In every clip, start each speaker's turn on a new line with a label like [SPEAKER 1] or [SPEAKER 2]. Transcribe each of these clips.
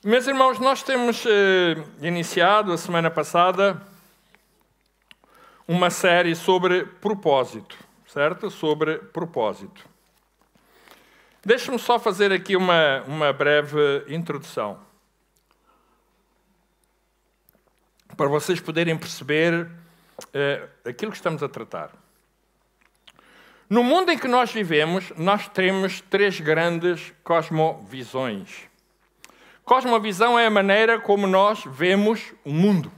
[SPEAKER 1] Meus irmãos, nós temos iniciado a semana passada uma série sobre propósito, certo? Sobre propósito. Deixe-me só fazer aqui uma breve introdução, para vocês poderem perceber aquilo que estamos a tratar. No mundo em que nós vivemos, nós temos três grandes cosmovisões. Cosmovisão é a maneira como nós vemos o mundo.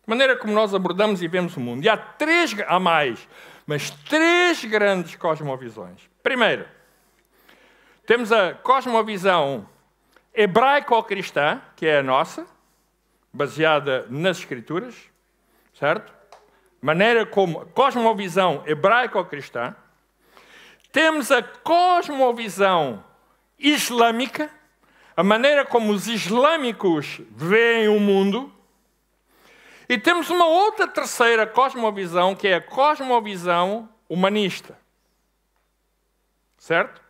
[SPEAKER 1] A maneira como nós abordamos e vemos o mundo. E há mais, mas três grandes cosmovisões. Primeiro, temos a cosmovisão hebraico-cristã, que é a nossa, baseada nas Escrituras, certo? Maneira como cosmovisão hebraico-cristã. Temos a cosmovisão islâmica, a maneira como os islâmicos veem o mundo. E temos uma outra terceira cosmovisão, que é a cosmovisão humanista. Certo?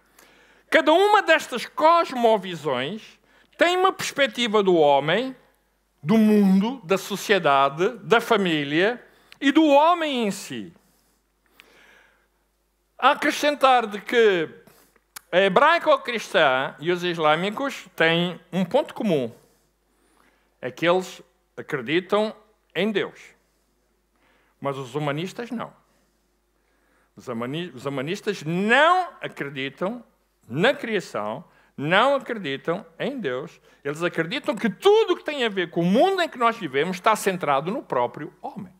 [SPEAKER 1] Cada uma destas cosmovisões tem uma perspectiva do homem, do mundo, da sociedade, da família e do homem em si. A acrescentar de que a hebraico-cristã e os islâmicos têm um ponto comum. É que eles acreditam em Deus. Mas os humanistas não. Os humanistas não acreditam na criação, não acreditam em Deus. Eles acreditam que tudo o que tem a ver com o mundo em que nós vivemos está centrado no próprio homem.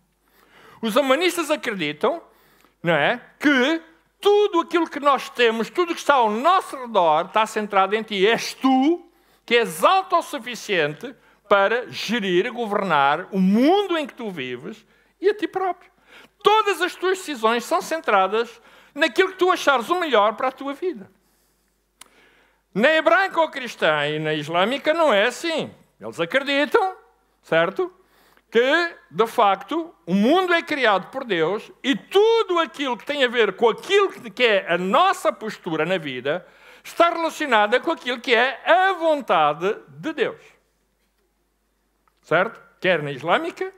[SPEAKER 1] Os humanistas acreditam, não é, que tudo aquilo que nós temos, tudo que está ao nosso redor, está centrado em ti. És tu que és autossuficiente para gerir e governar o mundo em que tu vives e a ti próprio. Todas as tuas decisões são centradas naquilo que tu achares o melhor para a tua vida. Na hebraico-cristã e na islâmica não é assim. Eles acreditam, certo? Que, de facto, o mundo é criado por Deus e tudo aquilo que tem a ver com aquilo que é a nossa postura na vida está relacionada com aquilo que é a vontade de Deus. Certo? Quer na islâmica,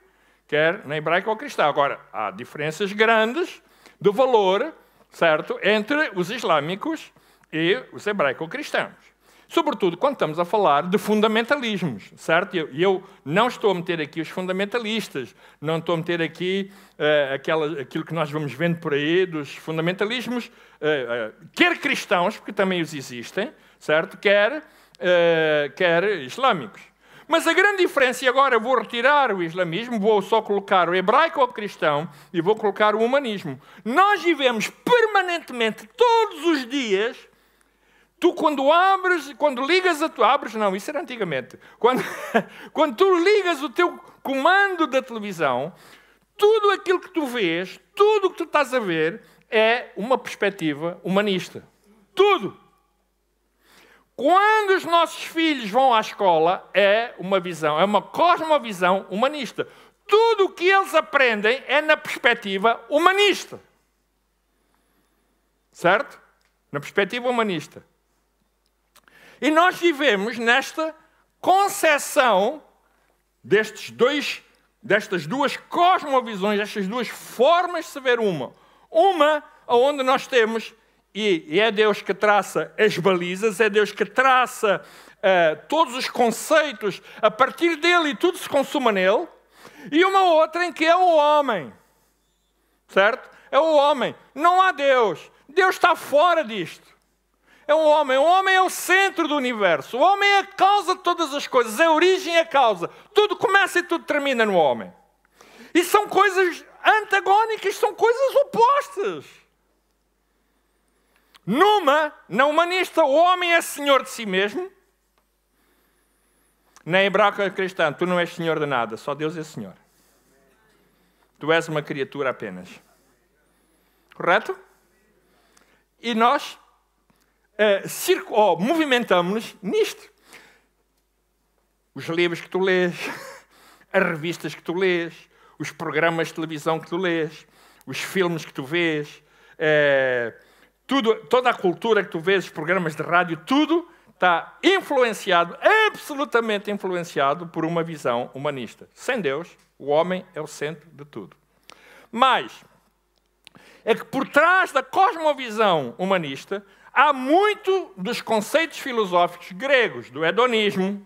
[SPEAKER 1] quer na hebraico-cristã. Agora, há diferenças grandes de valor, certo, entre os islâmicos e os hebraico-cristãos. Sobretudo quando estamos a falar de fundamentalismos, certo? E eu não estou a meter aqui os fundamentalistas, não estou a meter aqui aquilo que nós vamos vendo por aí dos fundamentalismos, quer cristãos, porque também os existem, certo? Quer islâmicos. Mas a grande diferença, e agora eu vou retirar o islamismo, vou só colocar o hebraico-cristão e vou colocar o humanismo. Nós vivemos permanentemente, todos os dias. Tu, quando ligas a tua... Abres, não, isso era antigamente. Quando tu ligas o teu comando da televisão, tudo aquilo que tu vês, tudo o que tu estás a ver, é uma perspectiva humanista. Tudo. Quando os nossos filhos vão à escola, é uma cosmovisão humanista. Tudo o que eles aprendem é na perspectiva humanista. Certo? Na perspectiva humanista. E nós vivemos nesta concepção destas duas cosmovisões, destas duas formas de se ver uma. Uma onde nós temos, e é Deus que traça as balizas, é Deus que traça todos os conceitos a partir dele e tudo se consuma nele. E uma outra em que é o homem. Certo? É o homem. Não há Deus. Deus está fora disto. É o homem é o centro do universo. O homem é a causa de todas as coisas, a origem é a causa. Tudo começa e tudo termina no homem. E são coisas antagónicas, são coisas opostas. Na humanista, o homem é senhor de si mesmo. Na hebraico-cristã, tu não és senhor de nada, só Deus é senhor. Tu és uma criatura apenas. Correto? E nós movimentamos-nos nisto. Os livros que tu lês, as revistas que tu lês, os programas de televisão que tu lês, os filmes que tu vês, toda a cultura que tu vês, os programas de rádio, tudo está influenciado, absolutamente influenciado por uma visão humanista. Sem Deus, o homem é o centro de tudo. Mas é que por trás da cosmovisão humanista há muito dos conceitos filosóficos gregos, do hedonismo.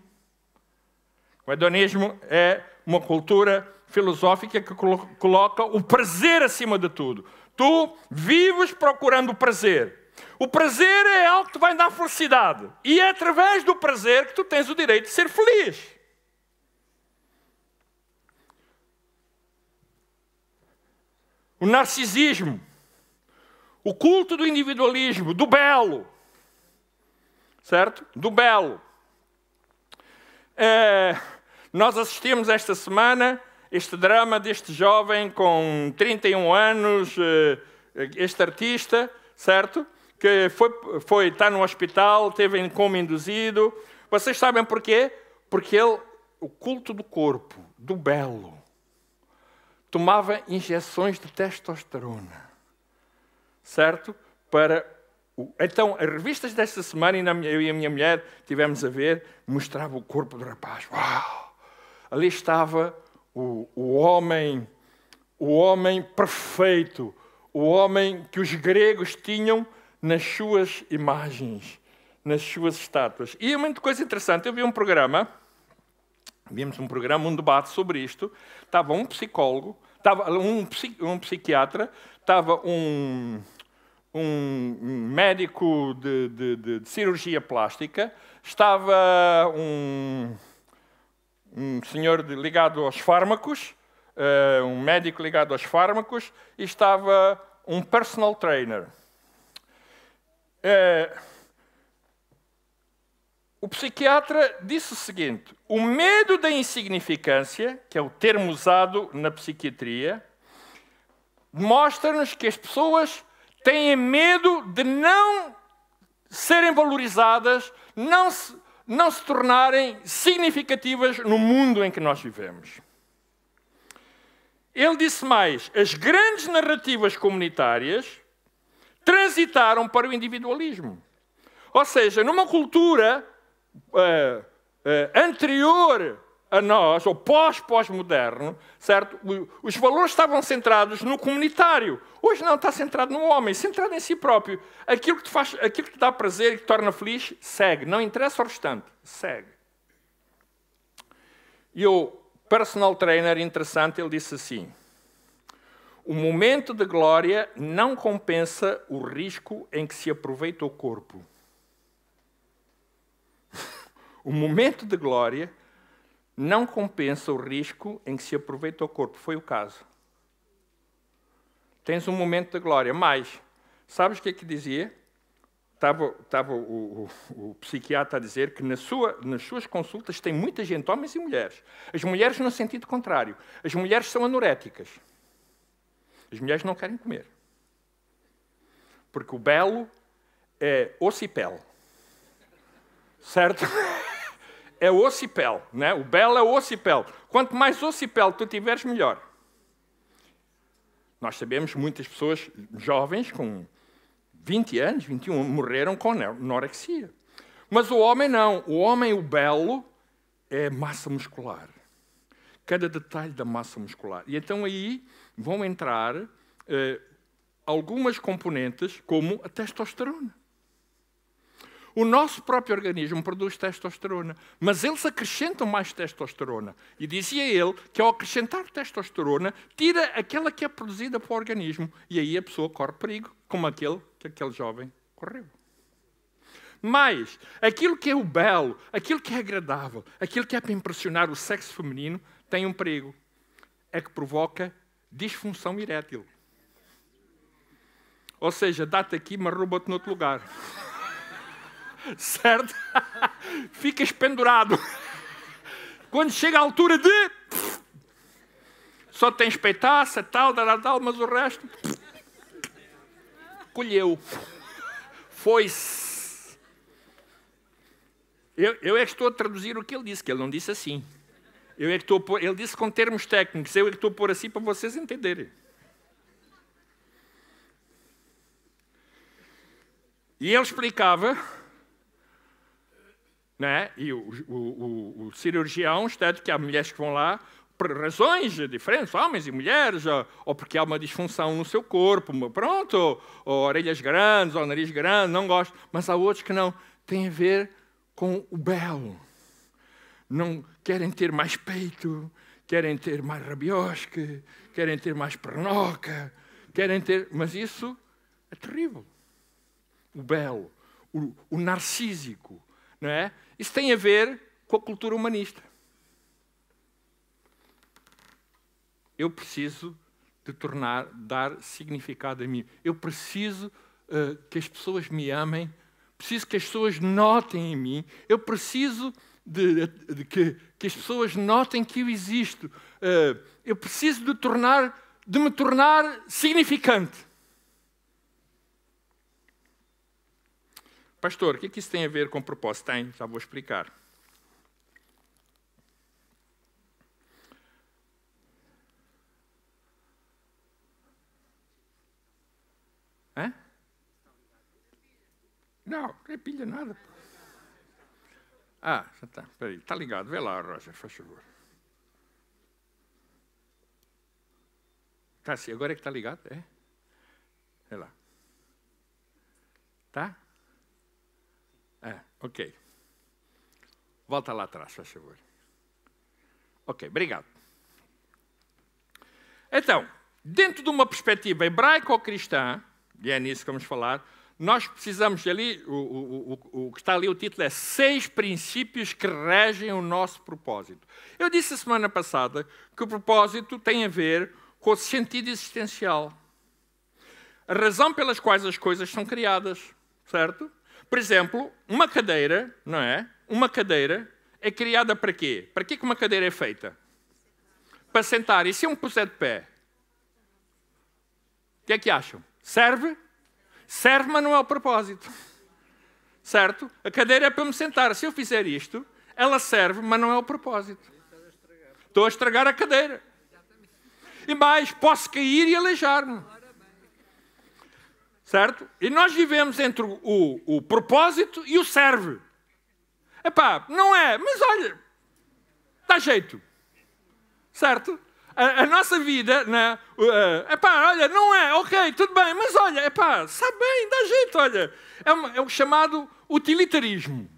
[SPEAKER 1] O hedonismo é uma cultura filosófica que coloca o prazer acima de tudo. Tu vives procurando o prazer. O prazer é algo que te vai dar felicidade. E é através do prazer que tu tens o direito de ser feliz. O narcisismo. O culto do individualismo, do belo. Certo? Do belo. Nós assistimos esta semana este drama deste jovem com 31 anos, este artista, certo? Que está no hospital, teve em coma induzido. Vocês sabem porquê? Porque o culto do corpo, do belo, tomava injeções de testosterona, certo? Então, as revistas desta semana, eu e a minha mulher tivemos a ver, mostrava o corpo do rapaz. Uau! Ali estava o homem perfeito, o homem que os gregos tinham nas suas imagens, nas suas estátuas. E é uma coisa interessante, eu vi um programa, um debate sobre isto, estava um psicólogo, estava um psiquiatra, estava um médico de cirurgia plástica, estava um senhor ligado aos fármacos, um médico ligado aos fármacos, e estava um personal trainer. O psiquiatra disse o seguinte: o medo da insignificância, que é o termo usado na psiquiatria, mostra-nos que as pessoas têm medo de não serem valorizadas, não se tornarem significativas no mundo em que nós vivemos. Ele disse mais: as grandes narrativas comunitárias transitaram para o individualismo. Ou seja, numa cultura anterior a nós, ou pós-moderno, certo? Os valores estavam centrados no comunitário. Hoje não, está centrado no homem, centrado em si próprio. Aquilo que te dá prazer e que te torna feliz, segue. Não interessa o restante, segue. E o personal trainer, interessante, ele disse assim: o momento de glória não compensa o risco em que se aproveita o corpo. O momento de glória não compensa o risco em que se aproveita o corpo. Foi o caso. Tens um momento de glória, mas sabes o que é que dizia? Estava o psiquiatra a dizer que nas suas consultas tem muita gente, homens e mulheres. As mulheres no sentido contrário. As mulheres são anoréticas. As mulheres não querem comer. Porque o belo é osso e pele. Certo? É osso e pele, né? O belo é osso e pele. Quanto mais osso e pele tu tiveres, melhor. Nós sabemos muitas pessoas jovens com 20 anos, 21, morreram com anorexia. Mas o homem não. O homem, o belo, é massa muscular. Cada detalhe da massa muscular. E então aí vão entrar algumas componentes, como a testosterona. O nosso próprio organismo produz testosterona, mas eles acrescentam mais testosterona. E dizia ele que ao acrescentar testosterona, tira aquela que é produzida para o organismo. E aí a pessoa corre perigo, como aquele jovem correu. Mas aquilo que é o belo, aquilo que é agradável, aquilo que é para impressionar o sexo feminino, tem um perigo. É que provoca disfunção erétil. Ou seja, dá-te aqui, mas rouba-te noutro lugar. Certo? Ficas pendurado. Quando chega a altura de... só tens peitaça, tal, mas o resto... colheu. Foi-se. Eu é que estou a traduzir o que ele disse, que ele não disse assim. Ele disse com termos técnicos, eu é que estou a pôr assim para vocês entenderem. E ele explicava né? E o cirurgião está que há mulheres que vão lá por razões diferentes, homens e mulheres, ou porque há uma disfunção no seu corpo, pronto, ou orelhas grandes, ou nariz grande, não gosto. Mas há outros que não, têm a ver com o belo. Não querem ter mais peito, querem ter mais rabiosque, querem ter mais pernoca, querem ter... Mas isso é terrível. O belo, o narcísico, não é? Isso tem a ver com a cultura humanista. Eu preciso de dar significado a mim. Eu preciso que as pessoas me amem, preciso que as pessoas notem em mim, eu preciso de que as pessoas notem que eu existo. Eu preciso de me tornar significante. Pastor, o que é que isso tem a ver com propósito? Tem, já vou explicar. Hã? Não é pilha nada. Ah, já está. Espera aí. Está ligado. Vê lá, Roger, faz favor. Está assim. Agora é que está ligado? É? Vê lá. Tá? Ok. Volta lá atrás, faz favor. Ok, obrigado. Então, dentro de uma perspectiva hebraico-cristã, e é nisso que vamos falar, nós precisamos ali, o que está ali, o título é 6 princípios que regem o nosso propósito. Eu disse a semana passada que o propósito tem a ver com o sentido existencial. A razão pelas quais as coisas são criadas, certo? Por exemplo, uma cadeira, não é? Uma cadeira é criada para quê? Para que uma cadeira é feita? Para sentar. E se eu me puser de pé? O que é que acham? Serve? Serve, mas não é o propósito. Certo? A cadeira é para me sentar. Se eu fizer isto, ela serve, mas não é o propósito. Estou a estragar a cadeira. E mais, posso cair e aleijar-me. Certo? E nós vivemos entre o propósito e o serve. Epá, não é, mas olha, dá jeito. Certo? A nossa vida, né? Epá, olha, não é, ok, tudo bem, mas olha, epá, sabe bem, dá jeito, olha. É o chamado utilitarismo.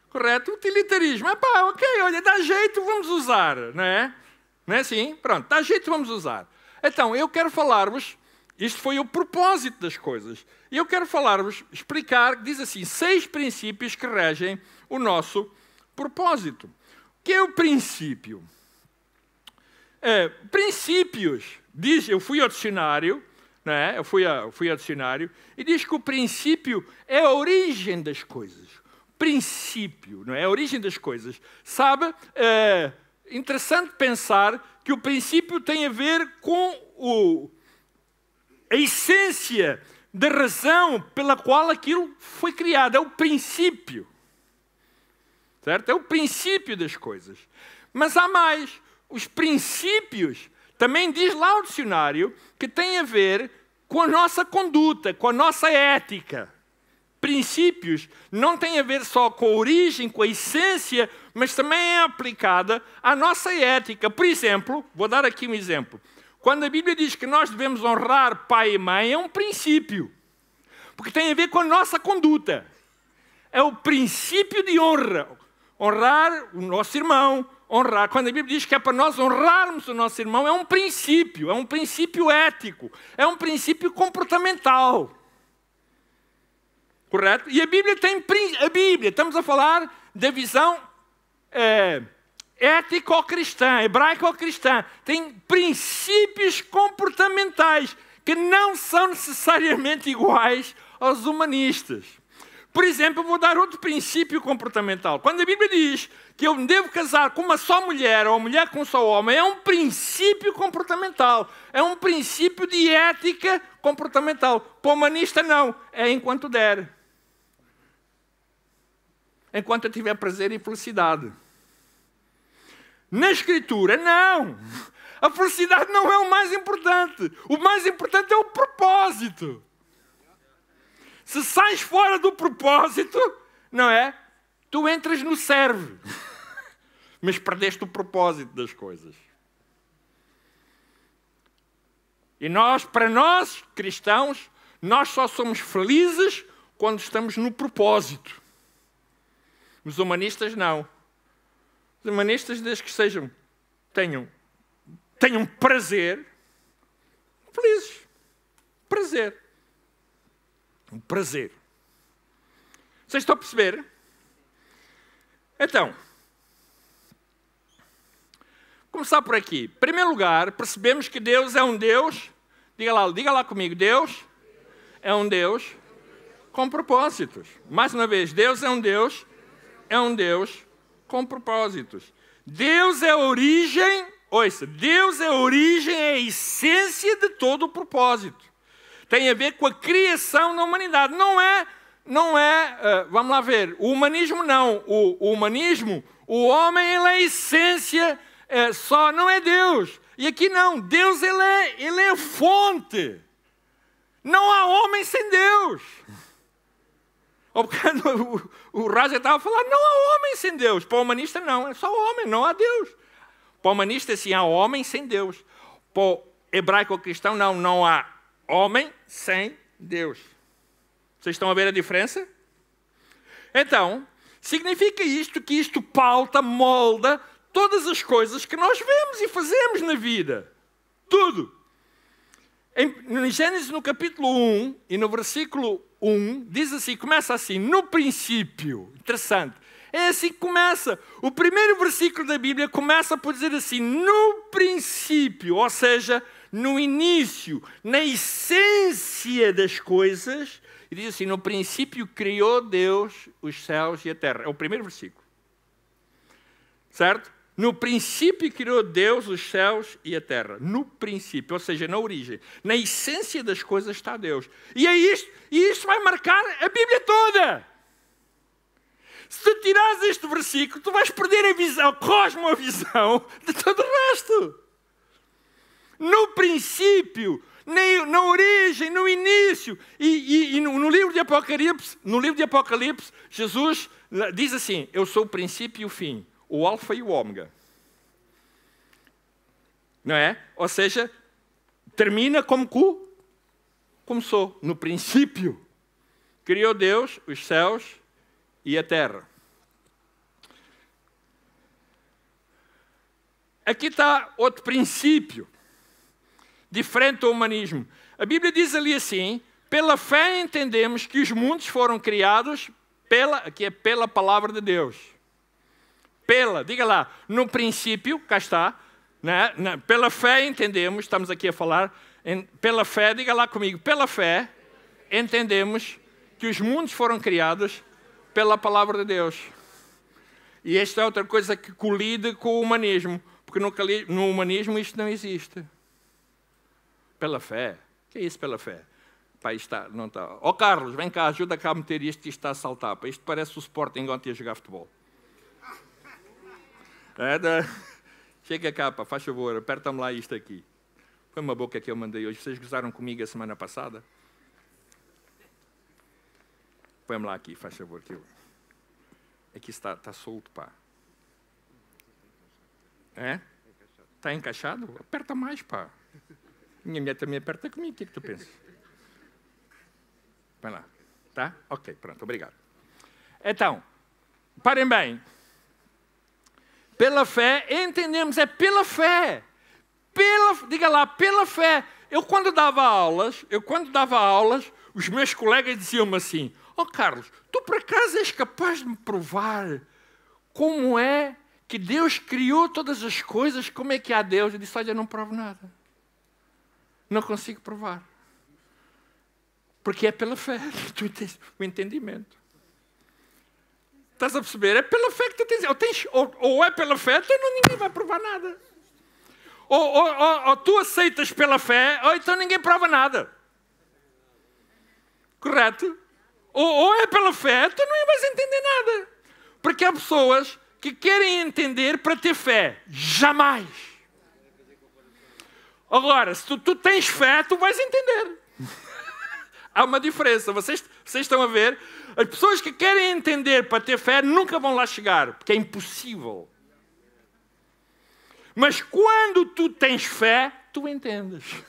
[SPEAKER 1] Correto? Utilitarismo. Epá, ok, olha, dá jeito, vamos usar, não é? Não é assim? Pronto, dá jeito, vamos usar. Então, eu quero falar-vos, isto foi o propósito das coisas, e eu quero falar-vos, explicar, diz assim, 6 princípios que regem o nosso propósito. O que é o princípio? Princípios, diz, eu fui ao dicionário, não é? Eu fui ao dicionário, e diz que o princípio é a origem das coisas. Princípio, não é? A origem das coisas. Sabe, interessante pensar que o princípio tem a ver com a essência da razão pela qual aquilo foi criado. É o princípio. Certo? É o princípio das coisas. Mas há mais. Os princípios, também diz lá o dicionário, que tem a ver com a nossa conduta, com a nossa ética. Princípios não têm a ver só com a origem, com a essência, mas também é aplicada à nossa ética. Por exemplo, vou dar aqui um exemplo. Quando a Bíblia diz que nós devemos honrar pai e mãe, é um princípio. Porque tem a ver com a nossa conduta. É o princípio de honra. Honrar o nosso irmão, honrar. Quando a Bíblia diz que é para nós honrarmos o nosso irmão, é um princípio ético, é um princípio comportamental. Correto? E a Bíblia estamos a falar da visão ético-cristã, hebraico-cristã, tem princípios comportamentais que não são necessariamente iguais aos humanistas. Por exemplo, eu vou dar outro princípio comportamental. Quando a Bíblia diz que eu me devo casar com uma só mulher ou mulher com um só homem, é um princípio comportamental. É um princípio de ética comportamental. Para o humanista, não. É enquanto der. Enquanto eu tiver prazer e felicidade. Na Escritura, não. A felicidade não é o mais importante. O mais importante é o propósito. Se sais fora do propósito, não é? Tu entras no serve, mas perdeste o propósito das coisas. E para nós, cristãos, nós só somos felizes quando estamos no propósito. Os humanistas não. Os humanistas, desde que tenham prazer, felizes. Prazer. Um prazer. Vocês estão a perceber? Então, começar por aqui. Em primeiro lugar, percebemos que Deus é um Deus, diga lá comigo, Deus é um Deus com propósitos. Mais uma vez, Deus é um Deus com propósitos. Deus é a origem, Deus é a origem, é a essência de todo o propósito. Tem a ver com a criação da humanidade. Não é, vamos lá ver, o humanismo não. O humanismo, o homem, ele é a essência, só não é Deus. E aqui não, Deus ele é a fonte. Não há homem sem Deus. O Raja estava a falar, não há homem sem Deus. Para o humanista não, é só homem, não há Deus. Para o humanista sim, há homem sem Deus. Para o hebraico cristão não há homem sem Deus. Vocês estão a ver a diferença? Então, significa isto que isto pauta, molda todas as coisas que nós vemos e fazemos na vida. Tudo. Em Gênesis, no capítulo 1 e no versículo 1, diz assim, começa assim, no princípio. Interessante. É assim que começa. O primeiro versículo da Bíblia começa por dizer assim, no princípio, ou seja, no início, na essência das coisas. E diz assim, no princípio criou Deus os céus e a terra. É o primeiro versículo. Certo? No princípio criou Deus os céus e a terra. No princípio, ou seja, na origem. Na essência das coisas está Deus. E é isto, e isto vai marcar a Bíblia toda. Se tu tirares este versículo, tu vais perder a visão, a cosmovisão de todo o resto. No princípio, na origem, no início. E no livro de Apocalipse, Jesus diz assim, eu sou o princípio e o fim. O alfa e o ômega. Não é? Ou seja, termina como começou. No princípio, criou Deus os céus e a terra. Aqui está outro princípio, diferente do humanismo. A Bíblia diz ali assim, pela fé entendemos que os mundos foram criados pela palavra de Deus. Diga lá, no princípio, cá está, né? Pela fé entendemos, estamos aqui a falar, pela fé, diga lá comigo, pela fé entendemos que os mundos foram criados pela palavra de Deus. E esta é outra coisa que colide com o humanismo, porque no humanismo isto não existe. Pela fé. O que é isso pela fé? Pá, isto está, não está. Ó Carlos, vem cá, ajuda cá a meter isto que isto está a saltar. Pá, isto parece o Sporting ontem a jogar futebol. Chega cá, pá, faz favor, aperta-me lá isto aqui. Foi uma boca que eu mandei hoje. Vocês gozaram comigo a semana passada? Põe-me lá aqui, faz favor. Que eu... Aqui está solto, pá. É? Está encaixado? Aperta mais, pá. Minha mulher também aperta comigo. O que é que tu pensas? Vai lá. Tá? Ok, pronto, obrigado. Então, parem bem. Pela fé, entendemos, é pela fé. Diga lá, pela fé. Eu quando dava aulas, os meus colegas diziam-me assim, ó Carlos, tu por acaso és capaz de me provar como é que Deus criou todas as coisas, como é que há Deus? Eu disse, olha, eu não provo nada. Não consigo provar. Porque é pela fé que tu tens o entendimento. Estás a perceber? É pela fé que tu tens. Ou é pela fé, então ninguém vai provar nada. Ou tu aceitas pela fé, ou então ninguém prova nada. Correto? Ou é pela fé, então não vais entender nada. Porque há pessoas que querem entender para ter fé. Jamais. Agora, se tu tens fé, tu vais entender. Há uma diferença. Vocês estão a ver? As pessoas que querem entender para ter fé nunca vão lá chegar, porque é impossível. Mas quando tu tens fé, tu entendes.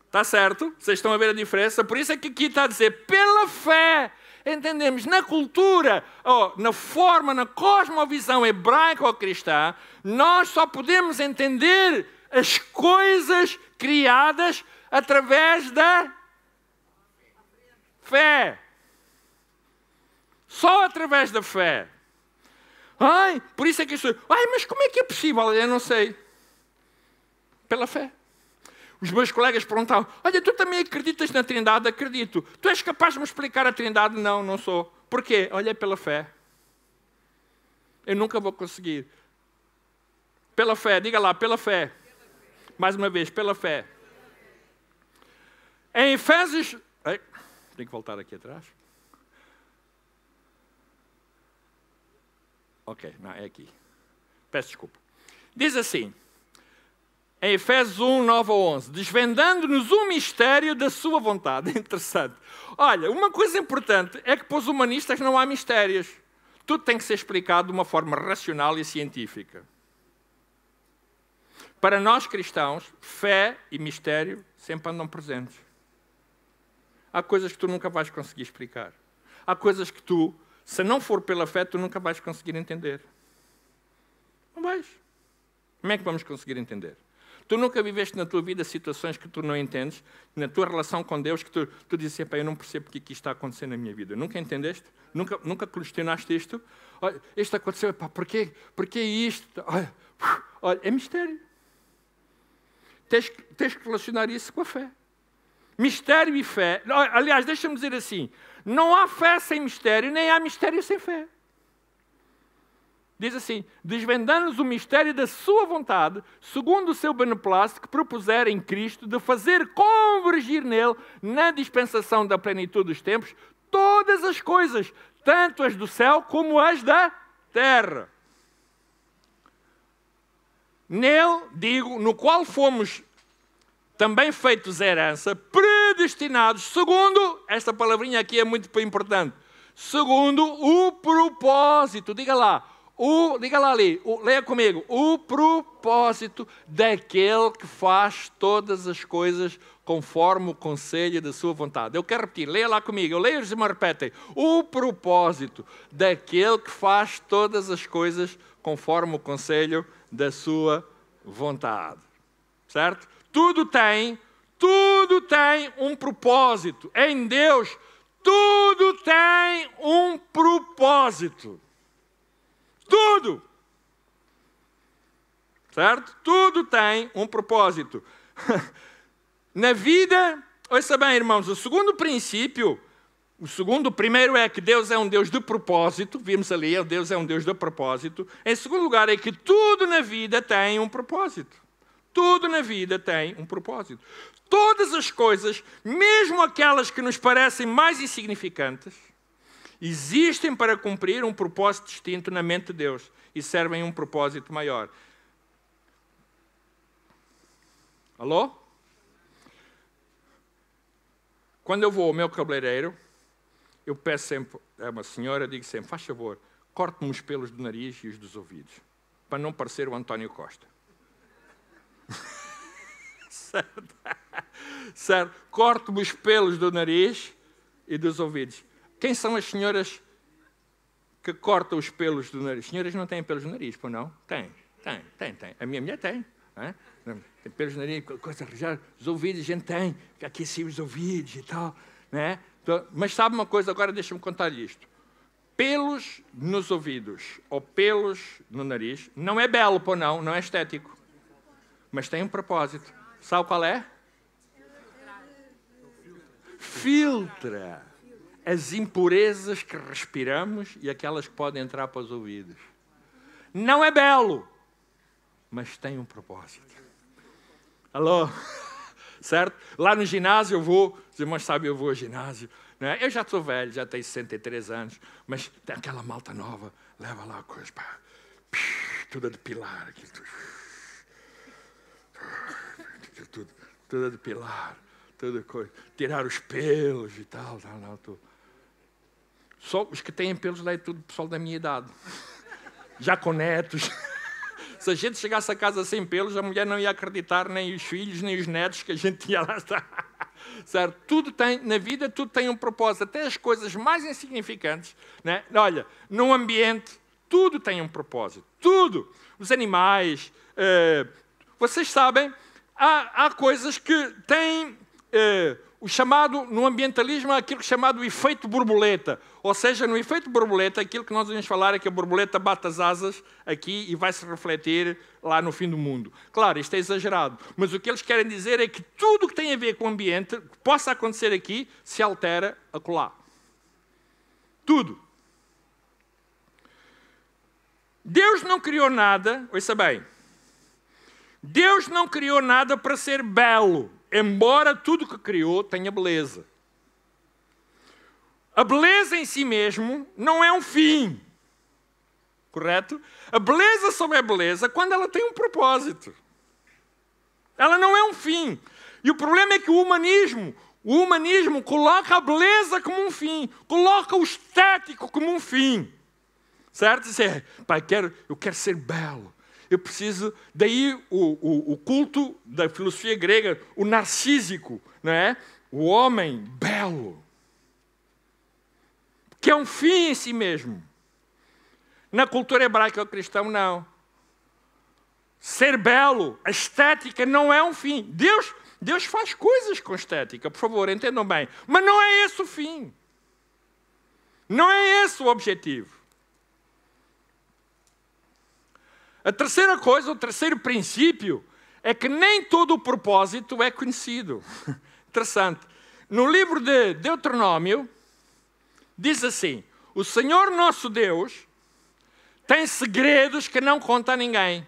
[SPEAKER 1] Está certo? Vocês estão a ver a diferença? Por isso é que aqui está a dizer, pela fé, entendemos, na cultura, na forma, na cosmovisão hebraica ou cristã, nós só podemos entender as coisas criadas através da fé. Só através da fé. Por isso é que isso... mas como é que é possível? Eu não sei. Pela fé. Os meus colegas perguntavam, olha, tu também acreditas na Trindade? Acredito. Tu és capaz de me explicar a Trindade? Não, não sou. Porquê? Olha, é pela fé. Eu nunca vou conseguir. Pela fé, diga lá, pela fé. Mais uma vez, pela fé. Em Efésios... Tenho que voltar aqui atrás. Ok, não, é aqui. Peço desculpa. Diz assim, em Efésios 1, 9 a 11, desvendando-nos o mistério da sua vontade. Interessante. Olha, uma coisa importante é que para os humanistas não há mistérios. Tudo tem que ser explicado de uma forma racional e científica. Para nós cristãos, fé e mistério sempre andam presentes. Há coisas que tu nunca vais conseguir explicar. Há coisas que tu, se não for pela fé, tu nunca vais conseguir entender. Não vais. Como é que vamos conseguir entender? Tu nunca viveste na tua vida situações que tu não entendes, na tua relação com Deus, que tu dizes assim, eu não percebo porque isto está acontecendo na minha vida. Nunca entendeste? Nunca questionaste isto? Olha, isto aconteceu, porquê isto? Olha, é mistério. Tens que relacionar isso com a fé. Mistério e fé. Aliás, deixa-me dizer assim, não há fé sem mistério, nem há mistério sem fé. Diz assim, desvendando-nos o mistério da sua vontade, segundo o seu beneplácito que propuser em Cristo, de fazer convergir nele, na dispensação da plenitude dos tempos, todas as coisas, tanto as do céu como as da terra. Nele, digo, no qual fomos também feitos herança, predestinados, segundo, esta palavrinha aqui é muito importante, segundo o propósito, diga lá ali, leia comigo, o propósito daquele que faz todas as coisas conforme o conselho da sua vontade. Eu quero repetir, leia lá comigo, eu leio e eles me repetem, o propósito daquele que faz todas as coisas conforme o conselho da sua vontade. Certo? Tudo tem um propósito. Em Deus, tudo tem um propósito. Tudo. Certo? Tudo tem um propósito. Na vida, ouça bem, irmãos, o primeiro é que Deus é um Deus de propósito, vimos ali, Deus é um Deus de propósito. Em segundo lugar, é que tudo na vida tem um propósito. Tudo na vida tem um propósito. Todas as coisas, mesmo aquelas que nos parecem mais insignificantes, existem para cumprir um propósito distinto na mente de Deus e servem um propósito maior. Alô? Quando eu vou ao meu cabeleireiro, eu peço sempre a uma senhora, digo sempre, faz favor, corte-me os pelos do nariz e os dos ouvidos, para não parecer o António Costa. Certo? Corte-me os pelos do nariz e dos ouvidos. Quem são as senhoras que cortam os pelos do nariz? As senhoras não têm pelos no nariz, pô, não? Tem. A minha mulher tem. Não, tem pelos no nariz, coisa arranjar. Os ouvidos, a gente tem. Aqui assim os ouvidos e tal. Né? Então, mas sabe uma coisa, agora deixa-me contar-lhe isto. Pelos nos ouvidos ou pelos no nariz não é belo, pô, não é estético. Mas tem um propósito. Sabe qual é? Filtra as impurezas que respiramos e aquelas que podem entrar para os ouvidos. Não é belo, mas tem um propósito. Alô? Certo? Lá no ginásio eu vou, os irmãos sabem, eu vou ao ginásio. Não é? Eu já estou velho, já tenho 63 anos, mas tem aquela malta nova, leva lá a coisa, pá, tudo a depilar, aquilo tudo a depilar, toda coisa, tirar os pelos e tal. Só os que têm pelos lá é tudo pessoal da minha idade. Já com netos. Se a gente chegasse a casa sem pelos, a mulher não ia acreditar, nem os filhos, nem os netos que a gente tinha lá. Certo? Tudo tem, na vida, tudo tem um propósito. Até as coisas mais insignificantes. Né? Olha, no ambiente, tudo tem um propósito. Tudo. Os animais. Vocês sabem, há coisas que têm o chamado, no ambientalismo, aquilo que é chamado efeito borboleta. Ou seja, no efeito borboleta, aquilo que nós vamos falar é que a borboleta bate as asas aqui e vai se refletir lá no fim do mundo. Claro, isto é exagerado, mas o que eles querem dizer é que tudo que tem a ver com o ambiente, que possa acontecer aqui, se altera acolá. Tudo. Deus não criou nada, ouça bem, Deus não criou nada para ser belo, embora tudo que criou tenha beleza. A beleza em si mesmo não é um fim. Correto? A beleza só é beleza quando ela tem um propósito. Ela não é um fim. E o problema é que o humanismo coloca a beleza como um fim, coloca o estético como um fim. Certo? Dizer, pai, eu quero ser belo. Eu preciso... Daí o culto da filosofia grega, o narcísico, não é? O homem belo. Que é um fim em si mesmo. Na cultura hebraica ou cristã, não. Ser belo, a estética não é um fim. Deus faz coisas com estética, por favor, entendam bem. Mas não é esse o fim. Não é esse o objetivo. A terceira coisa, o terceiro princípio, é que nem todo o propósito é conhecido. Interessante. No livro de Deuteronômio, diz assim, o Senhor nosso Deus tem segredos que não conta a ninguém,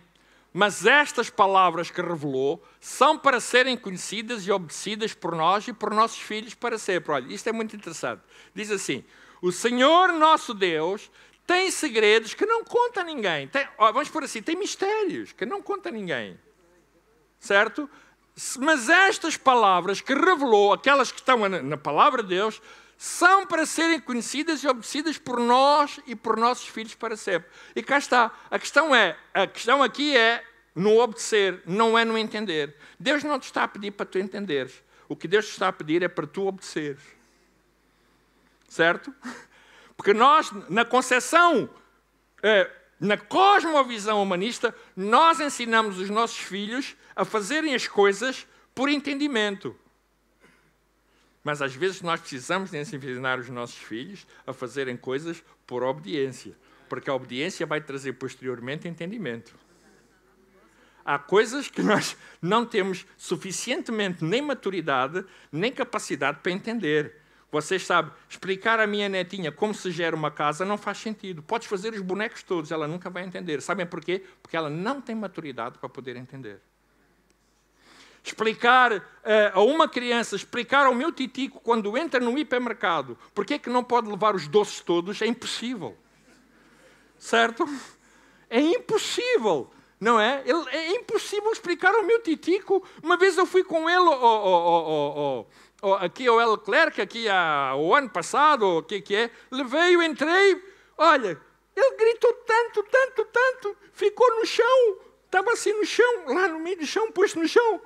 [SPEAKER 1] mas estas palavras que revelou são para serem conhecidas e obedecidas por nós e por nossos filhos para sempre. Olha, isto é muito interessante. Diz assim, o Senhor nosso Deus tem segredos que não conta a ninguém. Vamos por assim, tem mistérios que não conta a ninguém. Certo? Mas estas palavras que revelou, aquelas que estão na palavra de Deus, são para serem conhecidas e obedecidas por nós e por nossos filhos para sempre. E cá está. A questão aqui é no obedecer, não é no entender. Deus não te está a pedir para tu entenderes. O que Deus te está a pedir é para tu obedeceres. Certo? Porque nós, na concepção, na cosmovisão humanista, nós ensinamos os nossos filhos a fazerem as coisas por entendimento. Mas às vezes nós precisamos de ensinar os nossos filhos a fazerem coisas por obediência. Porque a obediência vai trazer posteriormente entendimento. Há coisas que nós não temos suficientemente nem maturidade, nem capacidade para entender. Vocês sabem, explicar à minha netinha como se gera uma casa não faz sentido. Podes fazer os bonecos todos, ela nunca vai entender. Sabem porquê? Porque ela não tem maturidade para poder entender. Explicar a uma criança, explicar ao meu titico quando entra no hipermercado, porque é que não pode levar os doces todos, é impossível. Certo? É impossível, não é? É impossível explicar ao meu titico. Uma vez eu fui com ele aqui ao Leclerc, aqui o ano passado, o que é, levei-o, entrei, olha, ele gritou tanto, ficou no chão, estava assim no chão, lá no meio do chão, pôs-se no chão.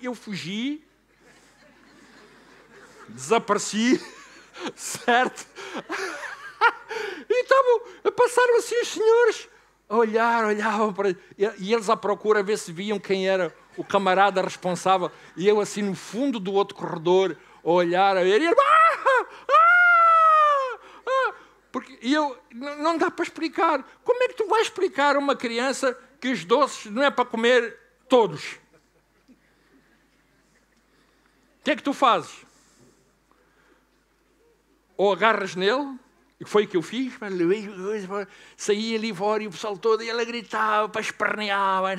[SPEAKER 1] Eu fugi, desapareci, certo? E passaram assim os senhores a olhavam para... E eles à procura, a ver se viam quem era o camarada responsável. E eu assim no fundo do outro corredor, a olhar, a ver, e ele... Porque não dá para explicar. Como é que tu vais explicar a uma criança que os doces não é para comer todos? O que é que tu fazes? Ou agarras nele, e foi o que eu fiz, saí ali fora e o pessoal todo, e ela gritava, esperneava,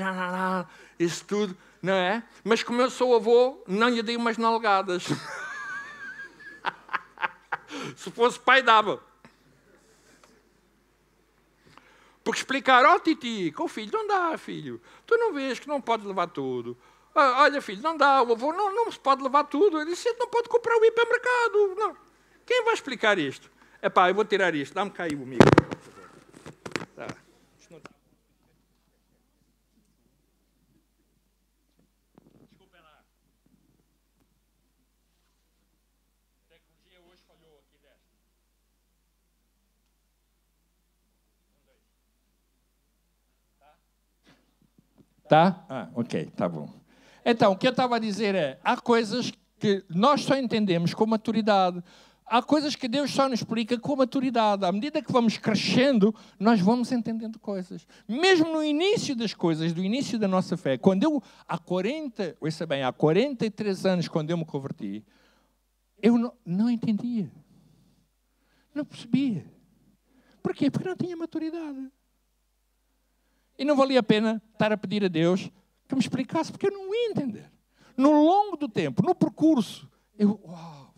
[SPEAKER 1] isso tudo, não é? Mas como eu sou avô, não lhe dei umas nalgadas. Se fosse pai, dava. Porque explicar, Titi, com o filho, não dá, filho. Tu não vês que não podes levar tudo. Olha, filho, não dá, o avô não se pode levar tudo. Ele disse, não pode comprar o hipermercado. Não. Quem vai explicar isto? Epá, eu vou tirar isto, dá-me cá aí o micro, por favor. Tá. Isto não está. Desculpem lá. A tecnologia hoje falhou aqui desta. Tá? Ok, tá bom. Então, o que eu estava a dizer é, há coisas que nós só entendemos com maturidade. Há coisas que Deus só nos explica com maturidade. À medida que vamos crescendo, nós vamos entendendo coisas. Mesmo no início das coisas, do início da nossa fé, quando eu, há 43 anos, quando eu me converti, eu não entendia. Não percebia. Porquê? Porque não tinha maturidade. E não valia a pena estar a pedir a Deus que me explicasse, porque eu não ia entender. No longo do tempo, no percurso, uau,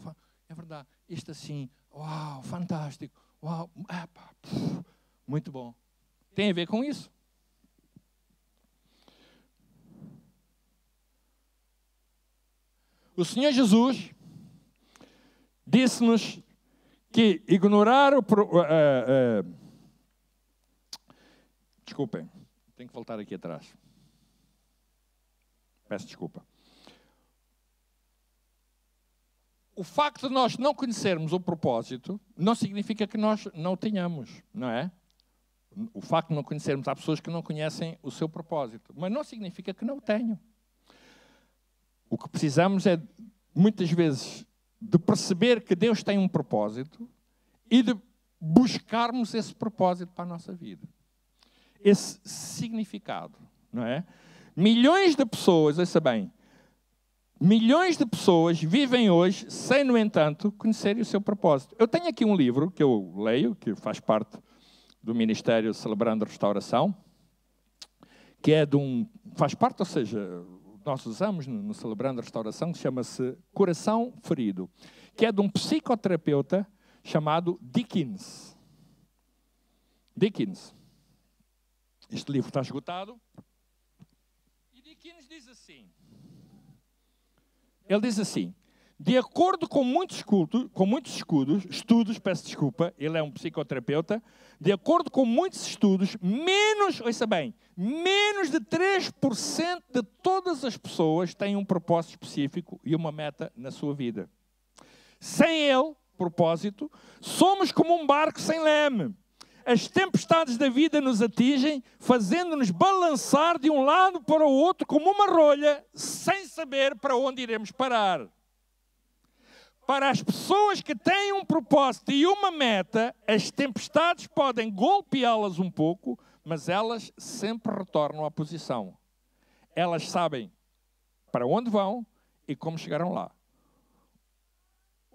[SPEAKER 1] é verdade, isto assim, uau, fantástico, uau, muito bom. Tem a ver com isso. O Senhor Jesus disse-nos que ignorar o... Desculpem, tenho que voltar aqui atrás. Peço desculpa. O facto de nós não conhecermos o propósito não significa que nós não o tenhamos, não é? O facto de não conhecermos, há pessoas que não conhecem o seu propósito, mas não significa que não o tenham. O que precisamos é, muitas vezes, de perceber que Deus tem um propósito e de buscarmos esse propósito para a nossa vida. Esse significado, não é? Milhões de pessoas, ouça bem, milhões de pessoas vivem hoje sem, no entanto, conhecerem o seu propósito. Eu tenho aqui um livro que eu leio, que faz parte do Ministério Celebrando a Restauração, que é faz parte, ou seja, nós usamos no Celebrando a Restauração, que chama-se Coração Ferido, que é de um psicoterapeuta chamado Dickens. Dickens. Este livro está esgotado. E Dickens diz assim. Ele diz assim, de acordo com muitos estudos, peço desculpa, ele é um psicoterapeuta, de acordo com muitos estudos, ouça bem, menos de 3% de todas as pessoas têm um propósito específico e uma meta na sua vida. Sem ele, propósito, somos como um barco sem leme. As tempestades da vida nos atingem, fazendo-nos balançar de um lado para o outro como uma rolha, sem saber para onde iremos parar. Para as pessoas que têm um propósito e uma meta, as tempestades podem golpeá-las um pouco, mas elas sempre retornam à posição. Elas sabem para onde vão e como chegaram lá.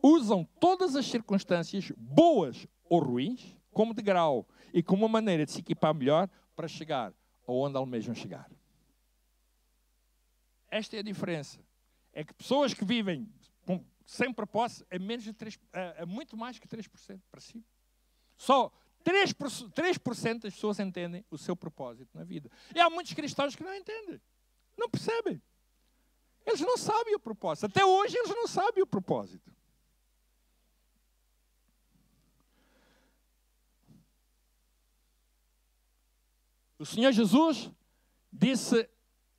[SPEAKER 1] Usam todas as circunstâncias, boas ou ruins, como degrau e como uma maneira de se equipar melhor para chegar aonde almejam chegar. Esta é a diferença. É que pessoas que vivem sem propósito é muito mais que 3% para si. Só 3% das pessoas entendem o seu propósito na vida. E há muitos cristãos que não entendem. Não percebem. Eles não sabem o propósito. Até hoje eles não sabem o propósito. O Senhor Jesus disse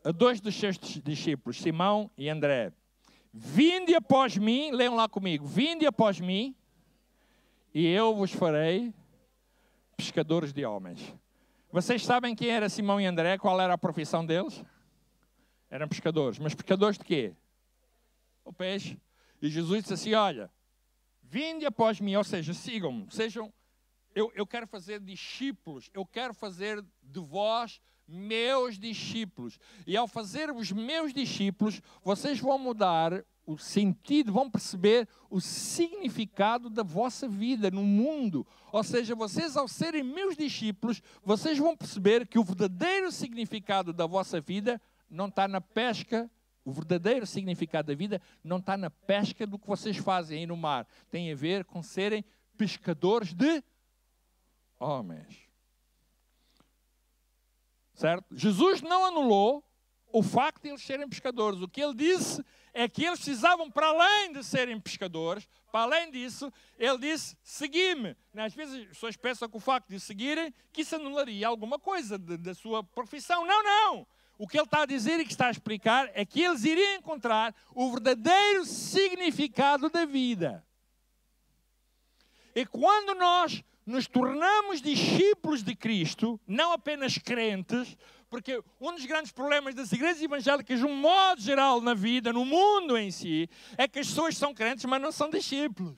[SPEAKER 1] a dois dos seus discípulos, Simão e André, vinde após mim, leiam lá comigo, vinde após mim, e eu vos farei pescadores de homens. Vocês sabem quem era Simão e André? Qual era a profissão deles? Eram pescadores. Mas pescadores de quê? O peixe. E Jesus disse assim, olha, vinde após mim, ou seja, sigam-me, eu quero fazer discípulos, eu quero fazer de vós meus discípulos. E ao fazer os meus discípulos, vocês vão mudar o sentido, vão perceber o significado da vossa vida no mundo. Ou seja, vocês ao serem meus discípulos, vocês vão perceber que o verdadeiro significado da vossa vida não está na pesca. O verdadeiro significado da vida não está na pesca do que vocês fazem aí no mar. Tem a ver com serem pescadores de homens. Certo? Jesus não anulou o facto de eles serem pescadores. O que ele disse é que eles precisavam, para além de serem pescadores, para além disso, ele disse, segui-me. Às vezes as pessoas pensam que o facto de seguirem, que isso anularia alguma coisa da sua profissão. Não, não! O que ele está a dizer e que está a explicar é que eles iriam encontrar o verdadeiro significado da vida. E quando nós nos tornamos discípulos de Cristo, não apenas crentes, porque um dos grandes problemas das igrejas evangélicas, de um modo geral na vida, no mundo em si, é que as pessoas são crentes, mas não são discípulos.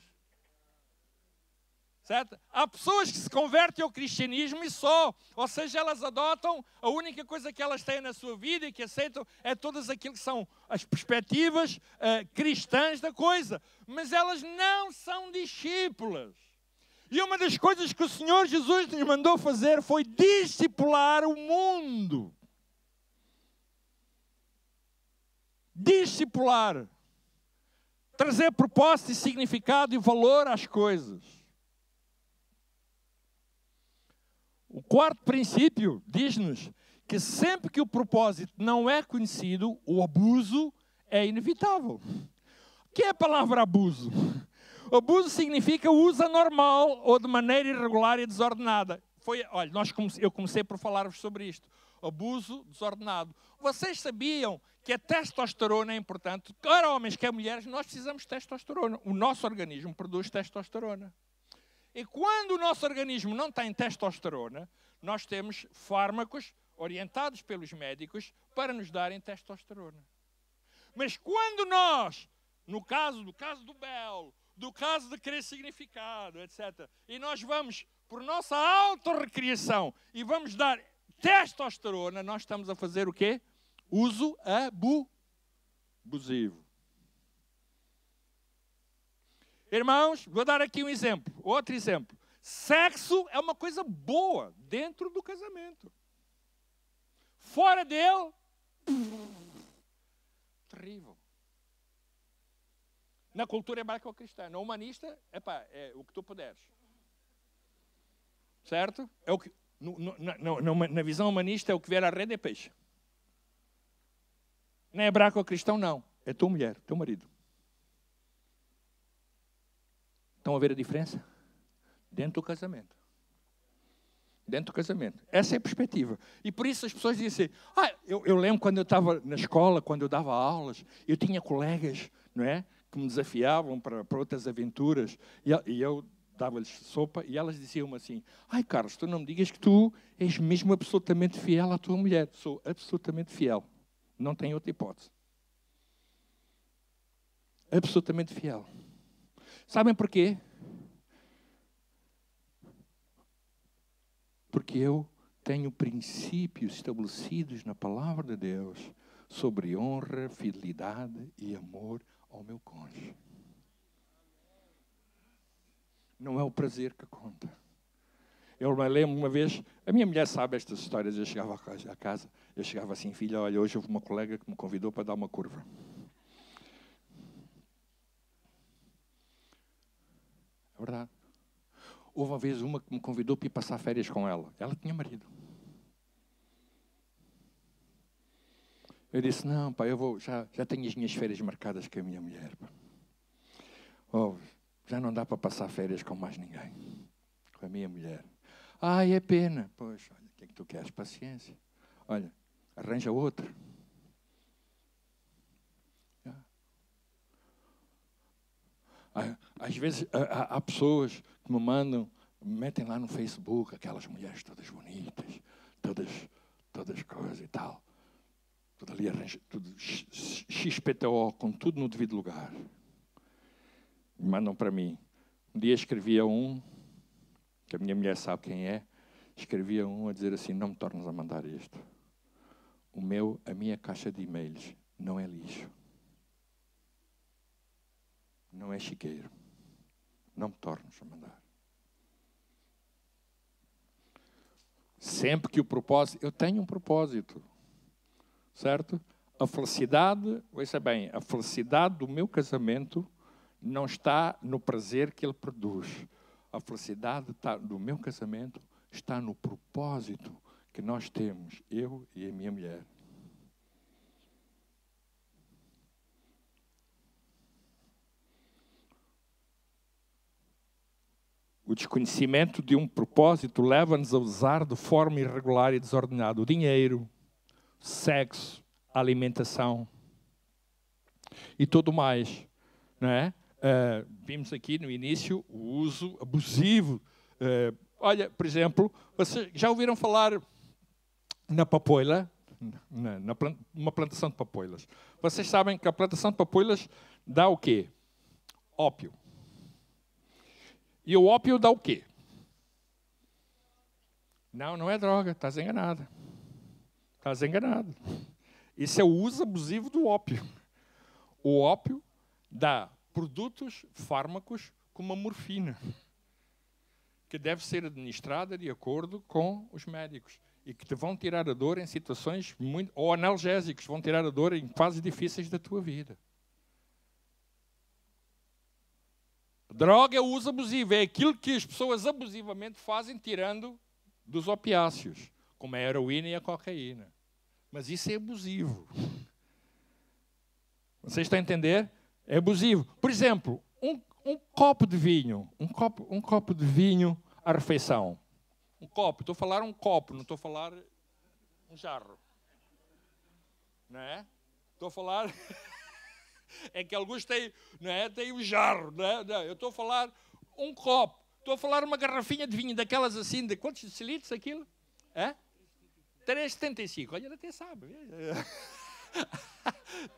[SPEAKER 1] Certo? Há pessoas que se convertem ao cristianismo e só, ou seja, elas adotam, a única coisa que elas têm na sua vida e que aceitam é todas aquilo que são as perspectivas cristãs da coisa, mas elas não são discípulas. E uma das coisas que o Senhor Jesus nos mandou fazer foi discipular o mundo. Discipular. Trazer propósito e significado e valor às coisas. O quarto princípio diz-nos que sempre que o propósito não é conhecido, o abuso é inevitável. O que é a palavra abuso? Abuso significa uso anormal ou de maneira irregular e desordenada. Olha, eu comecei por falar-vos sobre isto. Abuso desordenado. Vocês sabiam que a testosterona é importante? Quer homens, quer mulheres, nós precisamos de testosterona. O nosso organismo produz testosterona. E quando o nosso organismo não tem testosterona, nós temos fármacos orientados pelos médicos para nos darem testosterona. Mas quando nós, no caso do belo, do caso de querer significado, etc., e nós vamos, por nossa autorrecriação, e vamos dar testosterona, nós estamos a fazer o quê? Uso abusivo. Irmãos, vou dar aqui um exemplo, outro exemplo. Sexo é uma coisa boa dentro do casamento. Fora dele, terrível. Na cultura hebraico-cristã, na humanista, é o que tu puderes. Certo? É o que, na visão humanista, é o que vier à rede é peixe. Na hebraico-cristão, não. É tua mulher, teu marido. Estão a ver a diferença? Dentro do casamento. Dentro do casamento. Essa é a perspectiva. E por isso as pessoas dizem assim, eu lembro quando eu estava na escola, quando eu dava aulas, eu tinha colegas, não é, que me desafiavam para outras aventuras, e eu dava-lhes sopa, e elas diziam-me assim, Carlos, tu não me digas que tu és mesmo absolutamente fiel à tua mulher. Sou absolutamente fiel. Não tenho outra hipótese. Absolutamente fiel. Sabem porquê? Porque eu tenho princípios estabelecidos na palavra de Deus sobre honra, fidelidade e amor ao meu cônjuge. Não é o prazer que conta. Eu me lembro uma vez, a minha mulher sabe estas histórias, eu chegava a casa, eu chegava assim, filha, olha, hoje houve uma colega que me convidou para dar uma curva. É verdade. Houve uma vez uma que me convidou para ir passar férias com ela. Ela tinha marido. Eu disse, não, pá, eu vou, já tenho as minhas férias marcadas com a minha mulher. Pá. Já não dá para passar férias com mais ninguém. Com a minha mulher. É pena. Pois, olha, o que é que tu queres? Paciência. Olha, arranja outra. Às vezes há pessoas que me metem lá no Facebook, aquelas mulheres todas bonitas, todas coisas e tal. Tudo ali arranja, tudo XPTO, com tudo no devido lugar. E mandam para mim. Um dia escrevia que a minha mulher sabe quem é, escrevia a dizer assim, não me tornes a mandar isto. A minha caixa de e-mails não é lixo. Não é chiqueiro. Não me tornes a mandar. Sempre que o propósito... Eu tenho um propósito. Certo? A felicidade, ouça bem, a felicidade do meu casamento não está no prazer que ele produz. A felicidade do meu casamento está no propósito que nós temos, eu e a minha mulher. O desconhecimento de um propósito leva-nos a usar de forma irregular e desordenada o dinheiro, sexo, alimentação e tudo mais. Não é? Vimos aqui no início o uso abusivo. Olha, por exemplo, vocês já ouviram falar na papoila? Numa plantação de papoilas. Vocês sabem que a plantação de papoilas dá o quê? Ópio. E o ópio dá o quê? Não, não é droga. Estás enganado. Estás enganado. Isso é o uso abusivo do ópio. O ópio dá produtos, fármacos, como a morfina, que deve ser administrada de acordo com os médicos e que te vão tirar a dor em situações muito... ou analgésicos, vão tirar a dor em fases difíceis da tua vida. Droga é o uso abusivo, é aquilo que as pessoas abusivamente fazem tirando dos opiáceos, como a heroína e a cocaína. Mas isso é abusivo. Vocês estão a entender? É abusivo. Por exemplo, um copo de vinho, um copo de vinho à refeição. Um copo, estou a falar um copo, não estou a falar um jarro. Não é? Estou a falar... É que alguns têm, não é? Têm um jarro, não é? Não, eu estou a falar um copo, estou a falar uma garrafinha de vinho, daquelas assim, de quantos decilitros aquilo? 3,75, olha, até sabe.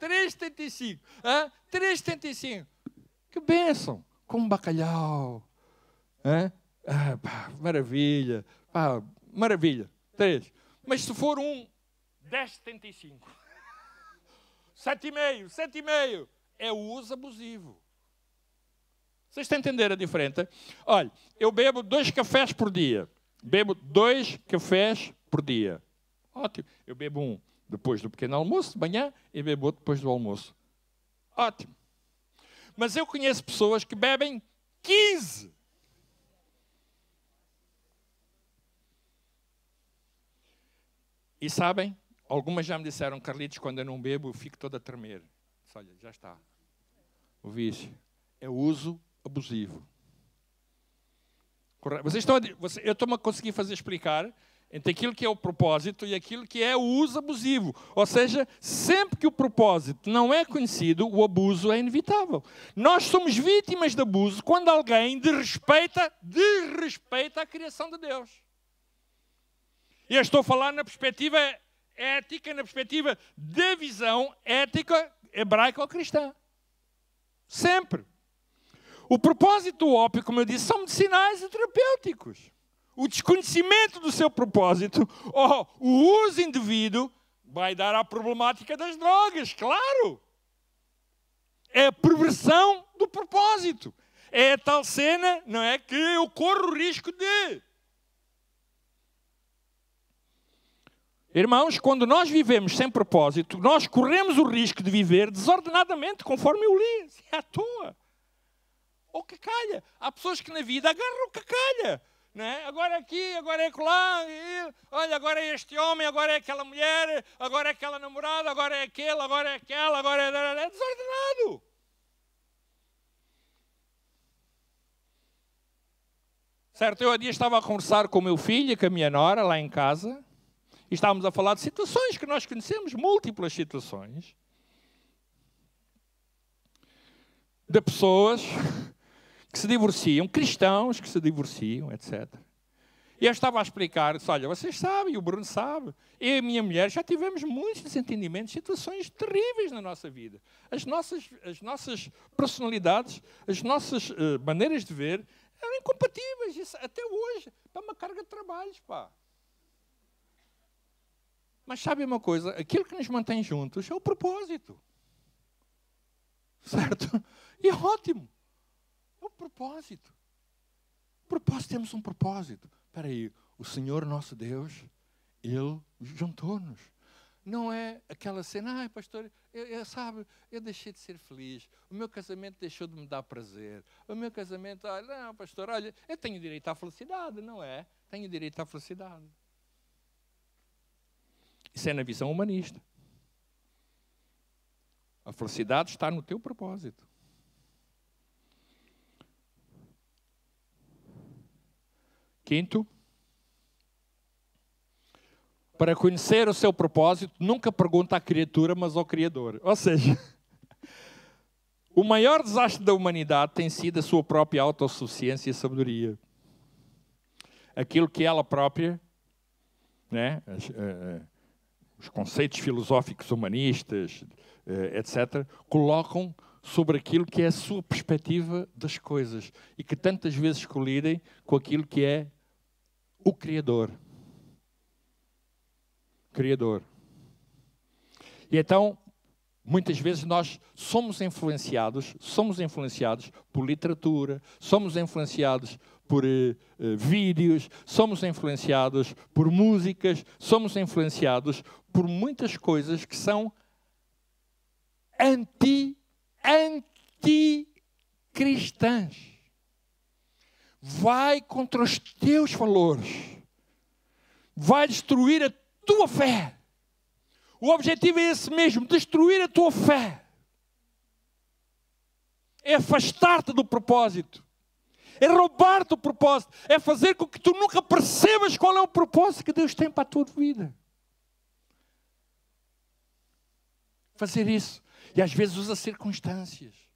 [SPEAKER 1] 3,75, 3,75. Que bênção, com bacalhau. Maravilha, maravilha, 3. Mas se for um 10,75... 7,5, é o uso abusivo. Vocês estão a entender a diferença? Olha, eu bebo 2 cafés por dia. Bebo 2 cafés por dia. Ótimo. Eu bebo um depois do pequeno almoço, de manhã, e bebo outro depois do almoço. Ótimo. Mas eu conheço pessoas que bebem 15. E sabem? Algumas já me disseram, Carlitos, quando eu não bebo, eu fico todo a tremer. Disse, olha, já está. O vício é o uso abusivo. Correto? Eu estou-me a conseguir fazer explicar entre aquilo que é o propósito e aquilo que é o uso abusivo. Ou seja, sempre que o propósito não é conhecido, o abuso é inevitável. Nós somos vítimas de abuso quando alguém desrespeita a criação de Deus. E eu estou a falar na perspectiva ética, na perspectiva da visão ética hebraica ou cristã. Sempre. O propósito do ópio, como eu disse, são medicinais e terapêuticos. O desconhecimento do seu propósito, ou o uso indevido, vai dar à problemática das drogas, claro. É a perversão do propósito. É a tal cena, não é, que eu corro o risco de... Irmãos, quando nós vivemos sem propósito, nós corremos o risco de viver desordenadamente, conforme eu li, assim, à toa. Ou que calha. Há pessoas que na vida agarram o que calha. Não é? Agora é aqui, agora é acolá, olha, agora é este homem, agora é aquela mulher, agora é aquela namorada, agora é aquele, agora é aquela, agora é desordenado. Certo, eu há dia estava a conversar com o meu filho e com a minha nora lá em casa, e estávamos a falar de situações que nós conhecemos, múltiplas situações, de pessoas que se divorciam, cristãos que se divorciam, etc. E eu estava a explicar, disse, olha, vocês sabem, o Bruno sabe, eu e a minha mulher já tivemos muitos desentendimentos, situações terríveis na nossa vida. As nossas personalidades, as nossas maneiras de ver eram incompatíveis, isso, até hoje, para uma carga de trabalhos, pá. Mas sabe uma coisa? Aquilo que nos mantém juntos é o propósito. Certo? E é ótimo. É o propósito. Temos um propósito. Espera aí, o Senhor nosso Deus, Ele juntou-nos. Não é aquela cena, pastor, eu deixei de ser feliz, o meu casamento deixou de me dar prazer, o meu casamento, não, pastor, olha, eu tenho direito à felicidade, não é? Tenho direito à felicidade. Isso é na visão humanista. A felicidade está no teu propósito.
[SPEAKER 2] Quinto, para conhecer o seu propósito, nunca pergunta à criatura, mas ao Criador. Ou seja, o maior desastre da humanidade tem sido a sua própria autossuficiência e sabedoria. Aquilo que ela própria, né, os conceitos filosóficos humanistas, etc., colocam sobre aquilo que é a sua perspectiva das coisas e que tantas vezes colidem com aquilo que é o Criador. Criador. E então, muitas vezes nós somos influenciados por literatura, somos influenciados por vídeos, somos influenciados por músicas, somos influenciados por muitas coisas que são anticristãs. Vai contra os teus valores. Vai destruir a tua fé. O objetivo é esse mesmo, destruir a tua fé. É afastar-te do propósito. É roubar-te o propósito. É fazer com que tu nunca percebas qual é o propósito que Deus tem para a tua vida. Fazer isso. E às vezes usa circunstâncias.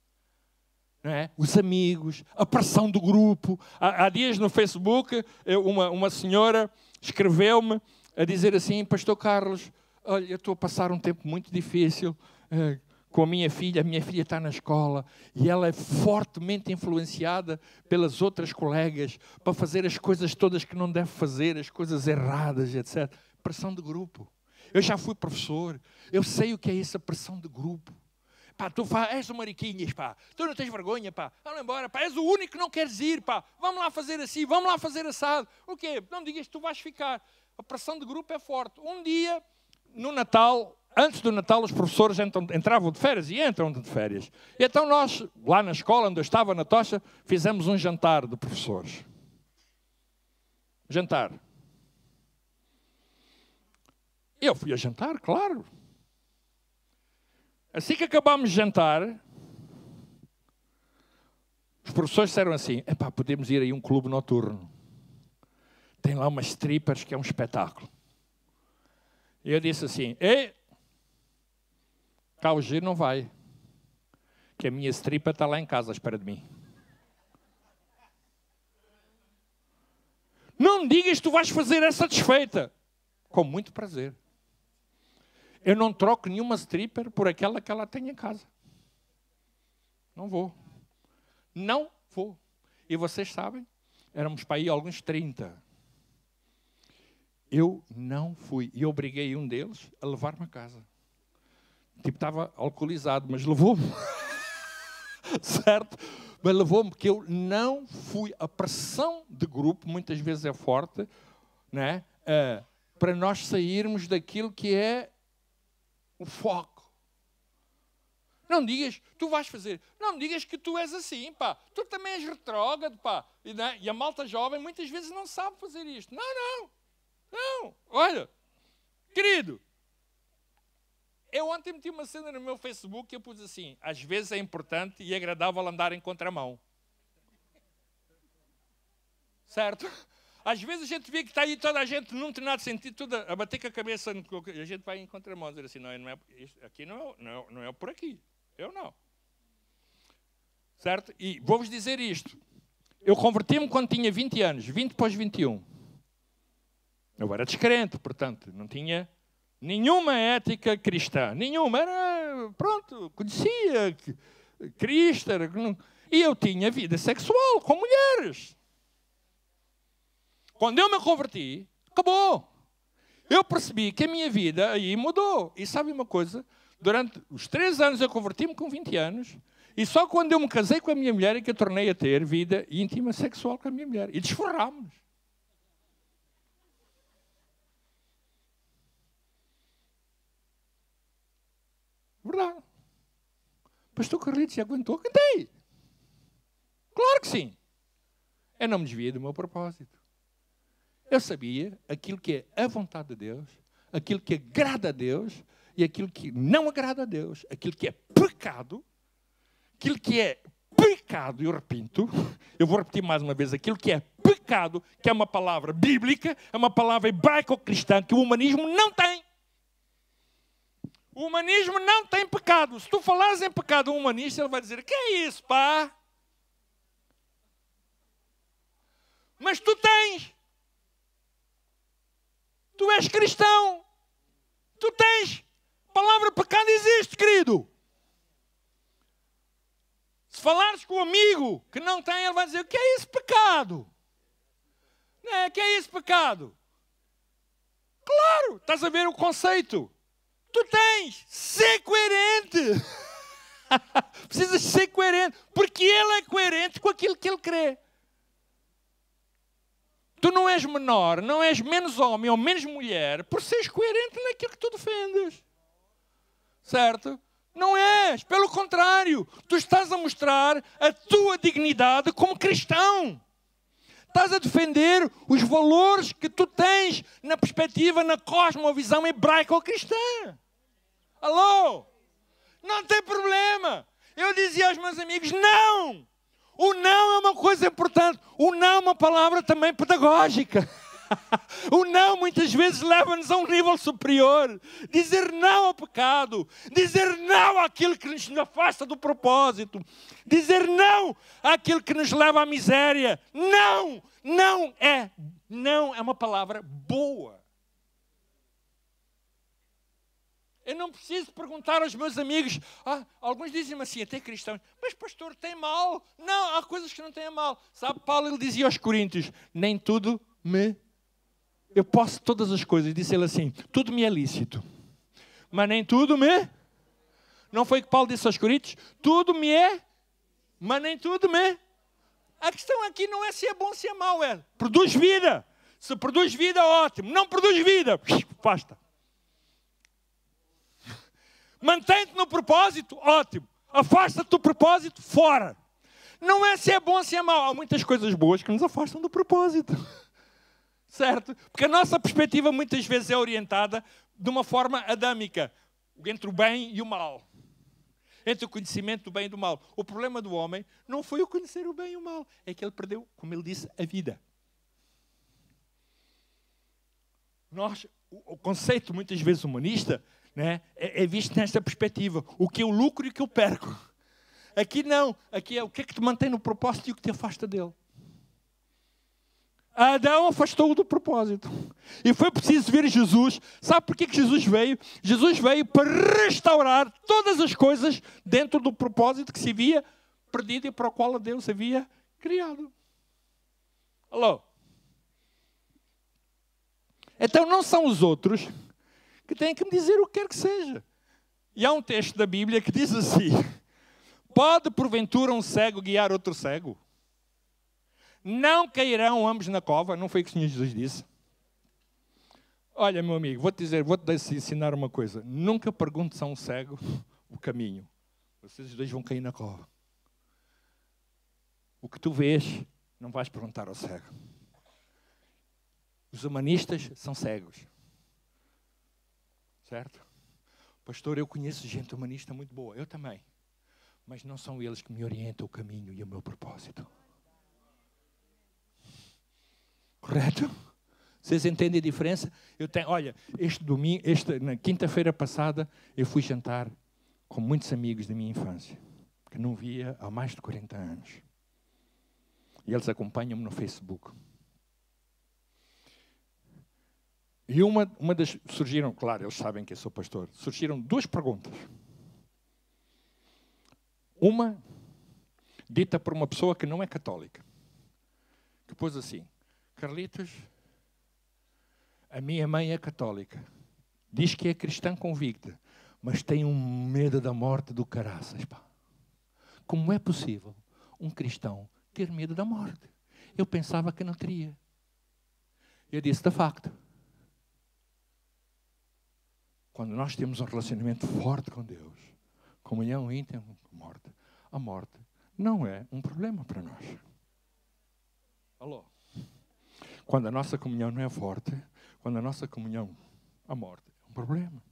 [SPEAKER 2] Não é? Os amigos, a pressão do grupo. Há dias no Facebook, uma senhora escreveu-me a dizer assim: Pastor Carlos, olha, eu estou a passar um tempo muito difícil com a minha filha está na escola e ela é fortemente influenciada pelas outras colegas para fazer as coisas todas que não deve fazer, as coisas erradas, etc. Pressão de grupo. Eu já fui professor, eu sei o que é essa pressão de grupo. Pá, tu és o mariquinhas, pá. Tu não tens vergonha, pá. Vamos embora, pá. És o único que não queres ir, pá. Vamos lá fazer assim, vamos lá fazer assado. O quê? Não digas que tu vais ficar. A pressão de grupo é forte. Um dia, no Natal, antes do Natal, os professores entravam de férias e entram de férias. E então nós, lá na escola, onde eu estava, na tocha, fizemos um jantar de professores. Jantar. Eu fui a jantar, claro. Assim que acabámos de jantar, os professores disseram assim: epá, podemos ir aí a um clube noturno. Tem lá umas strippers que é um espetáculo. E eu disse assim: cá o giro não vai, que a minha stripper está lá em casa à espera de mim. Não digas que tu vais fazer essa desfeita. Com muito prazer. Eu não troco nenhuma stripper por aquela que ela tem em casa. Não vou. Não vou. E vocês sabem, éramos para aí alguns 30. Eu não fui. E obriguei um deles a levar-me a casa. Tipo, estava alcoolizado, mas levou-me. Certo? Mas levou-me, porque eu não fui. A pressão de grupo muitas vezes é forte, né? Para nós sairmos daquilo que é o foco. Não digas, tu vais fazer. Não digas que tu és assim, pá. Tu também és retrógrado, pá. E a malta jovem muitas vezes não sabe fazer isto. Não. Olha, querido, eu ontem meti uma cena no meu Facebook e eu pus assim: às vezes é importante e agradável andar em contramão. Certo? Às vezes a gente vê que está aí toda a gente num determinado sentido, toda a bater com a cabeça, e a gente vai em contramão, dizer assim: não é, aqui não é por aqui. Eu não. Certo? E vou-vos dizer isto. Eu converti-me quando tinha 20 anos, 20 para os 21. Eu era descrente, portanto, não tinha nenhuma ética cristã. Nenhuma. Era, pronto, conhecia Cristo. E eu tinha vida sexual com mulheres. Quando eu me converti, acabou. Eu percebi que a minha vida aí mudou. E sabe uma coisa? Durante os 3 anos eu converti-me com 20 anos. E só quando eu me casei com a minha mulher é que eu tornei a ter vida íntima sexual com a minha mulher. E desforrámos. Verdade. Pastor Carlitos, aguentou? Cantei. Claro que sim. Eu não me desviei do meu propósito. Eu sabia aquilo que é a vontade de Deus, aquilo que agrada a Deus e aquilo que não agrada a Deus, aquilo que é pecado, eu repito, eu vou repetir mais uma vez, aquilo que é pecado pecado, que é uma palavra bíblica, é uma palavra hebraico-cristã que o humanismo não tem. O humanismo não tem pecado. Se tu falares em pecado a um humanista, ele vai dizer, que é isso, pá? Mas tu tens. Tu és cristão. Tu tens. A palavra pecado existe, querido. Se falares com o amigo que não tem, ele vai dizer, o que é isso, pecado? O que é isso, pecado? Claro, estás a ver o conceito. Tu tens. Ser coerente. Precisas ser coerente. Porque ele é coerente com aquilo que ele crê. Tu não és menor, não és menos homem ou menos mulher por seres coerente naquilo que tu defendes. Certo? Não és. Pelo contrário, tu estás a mostrar a tua dignidade como cristão. Estás a defender os valores que tu tens na perspectiva, na cosmovisão hebraico-cristã. Alô? Não tem problema. Eu dizia aos meus amigos, não! O não é uma coisa importante. O não é uma palavra também pedagógica. O não muitas vezes leva-nos a um nível superior. Dizer não ao pecado. Dizer não àquilo que nos afasta do propósito. Dizer não àquilo que nos leva à miséria. Não! Não é uma palavra boa. Eu não preciso perguntar aos meus amigos, alguns dizem-me assim, até cristãos, mas pastor, tem mal? Não, há coisas que não têm mal. Sabe, Paulo ele dizia aos Coríntios, nem tudo me... Eu posso todas as coisas, disse ele assim, tudo me é lícito, mas nem tudo me... Não foi que Paulo disse aos Coríntios? Tudo me é, mas nem tudo me... A questão aqui não é se é bom ou se é mau, é produz vida. Se produz vida, ótimo. Não produz vida, basta. Mantém-te no propósito, ótimo. Afasta-te do propósito, fora. Não é se é bom ou se é mau. Há muitas coisas boas que nos afastam do propósito. Certo? Porque a nossa perspectiva muitas vezes é orientada de uma forma adâmica. Entre o bem e o mal. Entre o conhecimento do bem e do mal. O problema do homem não foi o conhecer o bem e o mal. É que ele perdeu, como ele disse, a vida. O conceito muitas vezes humanista... Né? É visto nesta perspectiva. O que eu lucro e o que eu perco. Aqui não. Aqui é o que é que te mantém no propósito e o que te afasta dele. Adão afastou-o do propósito. E foi preciso ver Jesus. Sabe porquê que Jesus veio? Jesus veio para restaurar todas as coisas dentro do propósito que se havia perdido e para o qual Deus havia criado. Alô? Então não são os outros que têm que me dizer o que quer que seja. E há um texto da Bíblia que diz assim, pode porventura um cego guiar outro cego? Não cairão ambos na cova? Não foi o que o Senhor Jesus disse? Olha, meu amigo, vou-te ensinar uma coisa. Nunca perguntes a um cego o caminho. Vocês dois vão cair na cova. O que tu vês, não vais perguntar ao cego. Os humanistas são cegos. Certo? Pastor, eu conheço gente humanista muito boa. Eu também. Mas não são eles que me orientam o caminho e o meu propósito. Correto? Vocês entendem a diferença? Olha, na quinta-feira passada, eu fui jantar com muitos amigos da minha infância, que não via há mais de 40 anos. E eles acompanham-me no Facebook. E surgiram, claro, eles sabem que eu sou pastor, surgiram duas perguntas. Uma, dita por uma pessoa que não é católica, que pôs assim, Carlitos, a minha mãe é católica, diz que é cristã convicta, mas tem um medo da morte do caraças. Pá. Como é possível um cristão ter medo da morte? Eu pensava que não teria. Eu disse, de facto. Quando nós temos um relacionamento forte com Deus, comunhão íntima com a morte não é um problema para nós. Alô? Quando a nossa comunhão não é forte, quando a nossa comunhão, a morte, é um problema.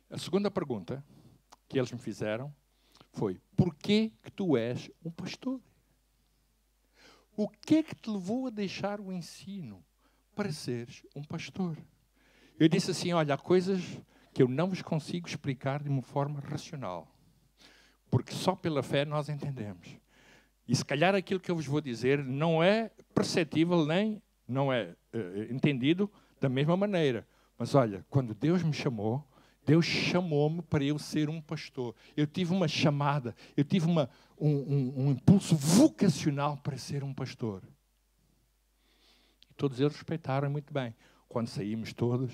[SPEAKER 2] A segunda pergunta que eles me fizeram foi, por que tu és um pastor? O que é que te levou a deixar o ensino para seres um pastor? Eu disse assim, olha, há coisas que eu não vos consigo explicar de uma forma racional. Porque só pela fé nós entendemos. E se calhar aquilo que eu vos vou dizer não é perceptível nem não é entendido da mesma maneira. Mas olha, quando Deus me chamou, Deus chamou-me para eu ser um pastor. Eu tive uma chamada, eu tive um impulso vocacional para ser um pastor. E todos eles respeitaram muito bem. Quando saímos todos,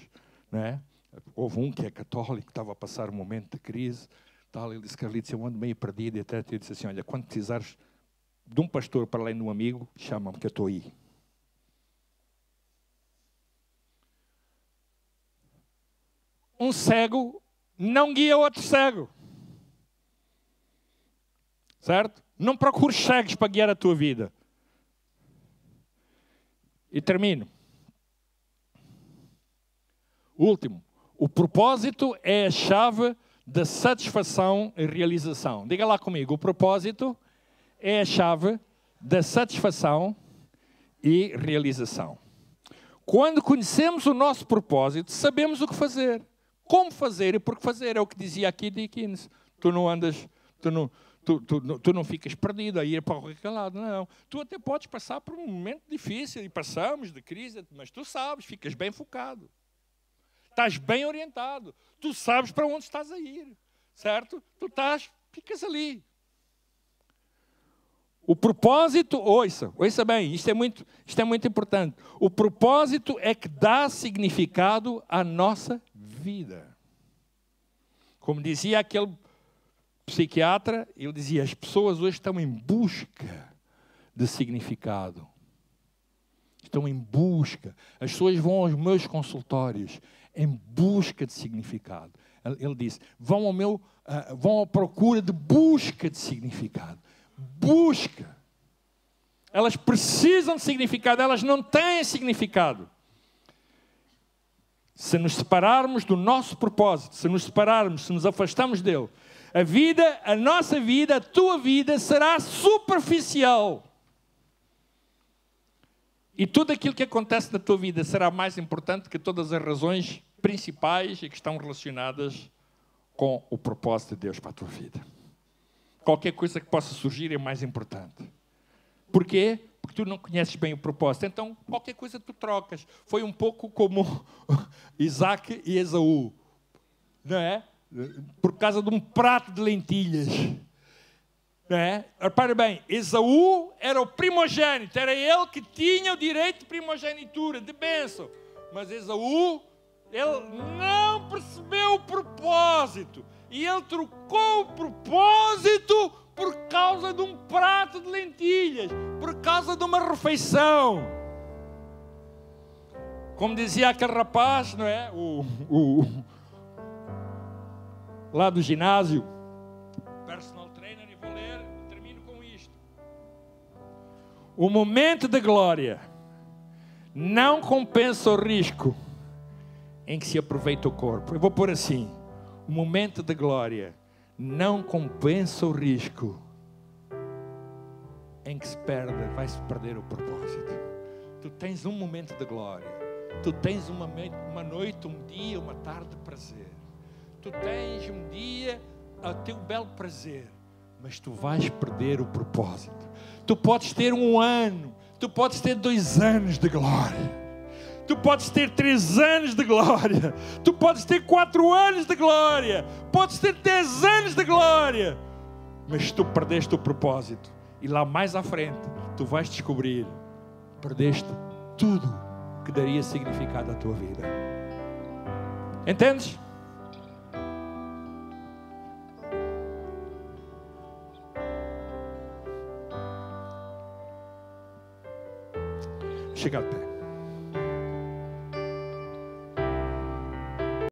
[SPEAKER 2] não é? Houve um que é católico, estava a passar um momento de crise, tal, ele disse, Carlitos, eu ando meio perdido, e até eu disse assim, olha, quando precisares de um pastor para além de um amigo, chama-me que eu estou aí. Um cego não guia outro cego. Certo? Não procures cegos para guiar a tua vida. E termino. Último. O propósito é a chave da satisfação e realização. Diga lá comigo. O propósito é a chave da satisfação e realização. Quando conhecemos o nosso propósito, sabemos o que fazer. Como fazer e por que fazer. É o que dizia aqui Dickens. Tu não andas, tu não ficas perdido a ir para qualquer lado. Não. Tu até podes passar por um momento difícil, e passamos de crise, mas tu sabes, ficas bem focado. Estás bem orientado. Tu sabes para onde estás a ir. Certo? Ficas ali. O propósito, ouça bem, isto é muito importante. O propósito é que dá significado à nossa vida. Como dizia aquele psiquiatra, ele dizia, as pessoas hoje estão em busca de significado. Estão em busca. As pessoas vão aos meus consultórios em busca de significado. Ele disse, vão à procura de busca de significado. Busca. Elas precisam de significado, elas não têm significado. Se nos separarmos do nosso propósito, se nos afastamos dele, a nossa vida, a tua vida será superficial. E tudo aquilo que acontece na tua vida será mais importante que todas as razões principais e que estão relacionadas com o propósito de Deus para a tua vida. Qualquer coisa que possa surgir é mais importante. Porquê? Porque tu não conheces bem o propósito. Então, qualquer coisa tu trocas. Foi um pouco como Isaac e Esaú. Não é? Por causa de um prato de lentilhas. Não é? Repare bem, Esaú era o primogênito. Era ele que tinha o direito de primogenitura, de bênção. Mas Esaú, ele não percebeu o propósito. E ele trocou o propósito por causa de um prato de lentilhas, por causa de uma refeição. Como dizia aquele rapaz, não é? Lá do ginásio, personal trainer, e vou ler, termino com isto. O momento da glória não compensa o risco em que se aproveita o corpo. Eu vou pôr assim. O momento de glória não compensa o risco em que vai-se perder o propósito. Tu tens um momento de glória. Tu tens uma noite, um dia, uma tarde de prazer. Tu tens um dia a teu belo prazer, mas tu vais perder o propósito. Tu podes ter 1 ano, tu podes ter 2 anos de glória. Tu podes ter 3 anos de glória. Tu podes ter 4 anos de glória. Podes ter 10 anos de glória. Mas tu perdeste o propósito. E lá mais à frente, tu vais descobrir, perdeste tudo que daria significado à tua vida. Entendes? Chega de pé.